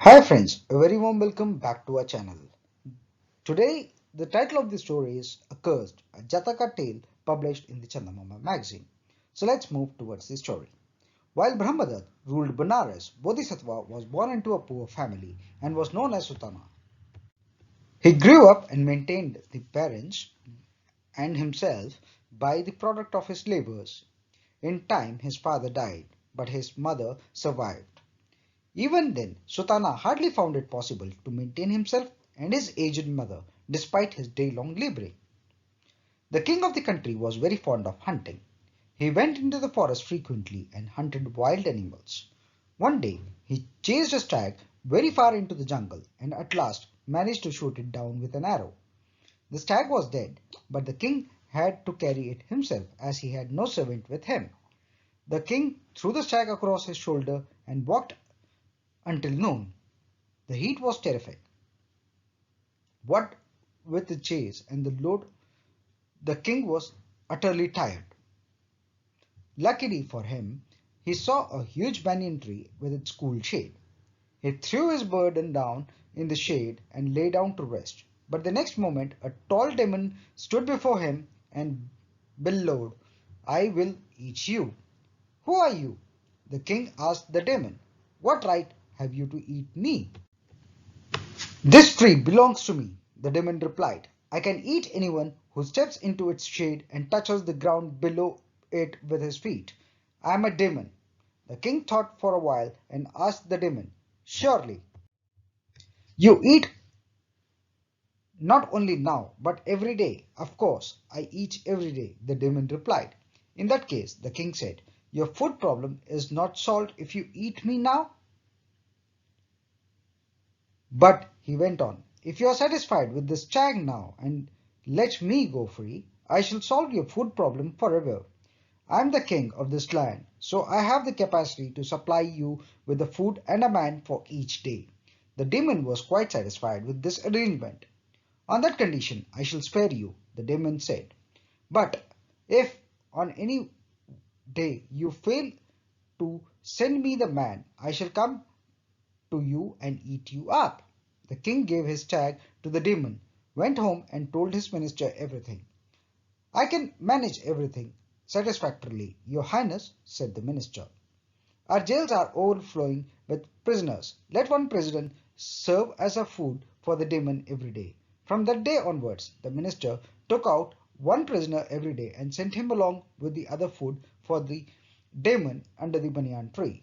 Hi friends, a very warm welcome back to our channel. Today, the title of the story is Accursed, a Jataka tale published in the Chandamama magazine. So let's move towards the story. While Brahmadatta ruled Benares, Bodhisattva was born into a poor family and was known as Sutana. He grew up and maintained the parents and himself by the product of his labors. In time, his father died, but his mother survived. Even then, Sutana hardly found it possible to maintain himself and his aged mother despite his day-long laboring. The king of the country was very fond of hunting. He went into the forest frequently and hunted wild animals. One day, he chased a stag very far into the jungle and at last managed to shoot it down with an arrow. The stag was dead, but the king had to carry it himself as he had no servant with him. The king threw the stag across his shoulder and walked until noon. The heat was terrific. What with the chase and the load, the king was utterly tired. Luckily for him, he saw a huge banyan tree with its cool shade. He threw his burden down in the shade and lay down to rest. But the next moment, a tall demon stood before him and bellowed, "I will eat you." "Who are you?" the king asked the demon. "What right have you to eat me?" "This tree belongs to me," the demon replied. "I can eat anyone who steps into its shade and touches the ground below it with his feet. I am a demon." The king thought for a while and asked the demon, "Surely you eat not only now, but every day?" "Of course, I eat every day," the demon replied. "In that case," the king said, "your food problem is not solved if you eat me now." "But," he went on, "if you are satisfied with this stag now and let me go free, I shall solve your food problem forever. I am the king of this land, so I have the capacity to supply you with the food and a man for each day." The demon was quite satisfied with this arrangement. "On that condition I shall spare you," the demon said. "But if on any day you fail to send me the man, I shall come to you and eat you up." The king gave his stag to the demon, went home and told his minister everything. "I can manage everything satisfactorily, your highness," said the minister. "Our jails are overflowing with prisoners. Let one president serve as a food for the demon every day." From that day onwards, the minister took out one prisoner every day and sent him along with the other food for the demon under the banyan tree.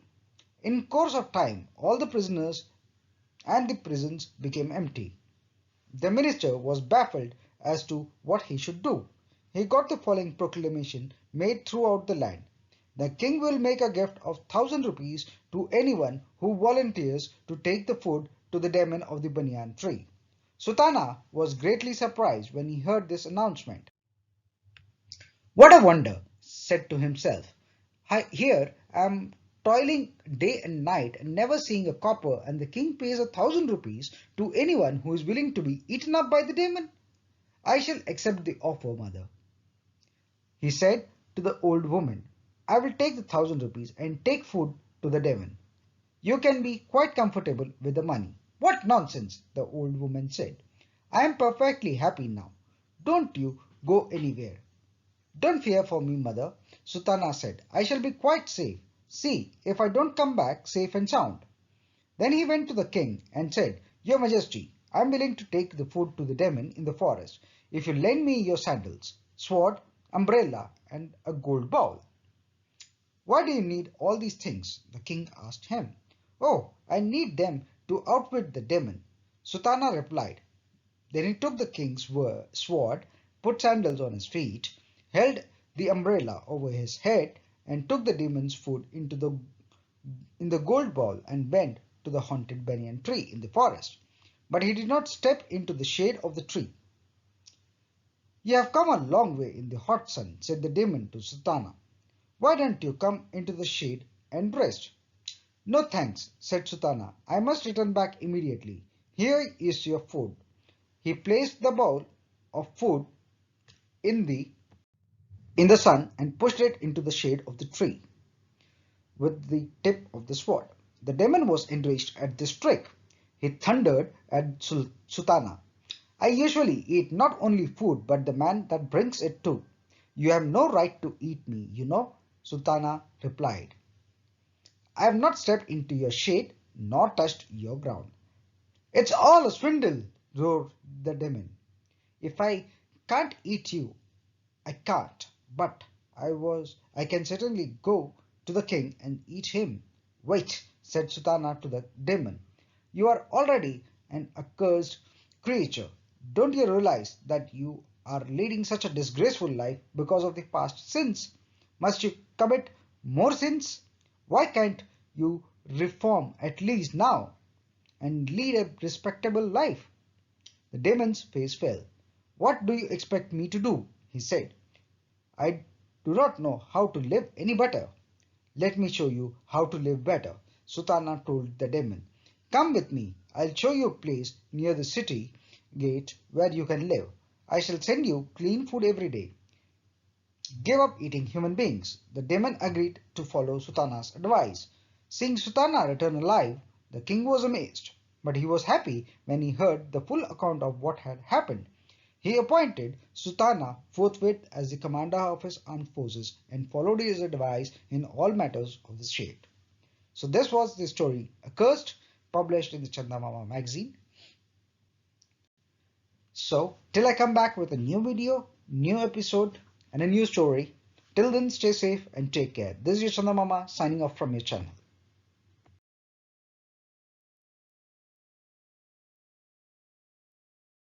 In course of time, all the prisoners and the prisons became empty. The minister was baffled as to what he should do. He got the following proclamation made throughout the land: "The king will make a gift of 1,000 rupees to anyone who volunteers to take the food to the demon of the banyan tree." Sultana was greatly surprised when he heard this announcement. "What a wonder!" said to himself. "Here I am toiling day and night and never seeing a copper, and the king pays 1,000 rupees to anyone who is willing to be eaten up by the demon. I shall accept the offer, mother." He said to the old woman, "I will take the 1,000 rupees and take food to the demon. You can be quite comfortable with the money." "What nonsense!" the old woman said. "I am perfectly happy now. Don't you go anywhere." "Don't fear for me, mother," Sultana said. "I shall be quite safe. See if I don't come back safe and sound." Then he went to the king and said, "Your Majesty, I am willing to take the food to the demon in the forest if you lend me your sandals, sword, umbrella, and a gold bowl." "Why do you need all these things?" the king asked him. "Oh, I need them to outwit the demon," Sultana replied. Then he took the king's sword, put sandals on his feet, held the umbrella over his head, and took the demon's food in the gold bowl and went to the haunted banyan tree in the forest. But he did not step into the shade of the tree. "You have come a long way in the hot sun," said the demon to Sultana. "Why don't you come into the shade and rest?" "No thanks," said Sultana. "I must return back immediately. Here is your food." He placed the bowl of food in the sun and pushed it into the shade of the tree with the tip of the sword. The demon was enraged at this trick. he thundered at Sultana. I usually eat not only food but the man that brings it too. You have no right to eat me, you know, Sultana replied. I have not stepped into your shade nor touched your ground. It's all a swindle, roared the demon. If I can't eat you, I can't, but I can certainly go to the king and eat him. Wait, said Sutana to the demon. You are already an accursed creature. Don't you realize that you are leading such a disgraceful life because of the past sins? Must you commit more sins? Why can't you reform at least now and lead a respectable life? The demon's face fell. What do you expect me to do? He said. I do not know how to live any better. Let me show you how to live better, Sutana told the demon. Come with me. I'll show you a place near the city gate where you can live. I shall send you clean food every day. Give up eating human beings. The demon agreed to follow Sutana's advice. Seeing Sutana return alive, the king was amazed, but he was happy when he heard the full account of what had happened. He appointed Sutana forthwith as the commander of his armed forces and followed his advice in all matters of the state. So this was the story Accursed, published in the Chandamama magazine. So till I come back with a new video, new episode and a new story, till then stay safe and take care. This is your Chandamama signing off from your channel.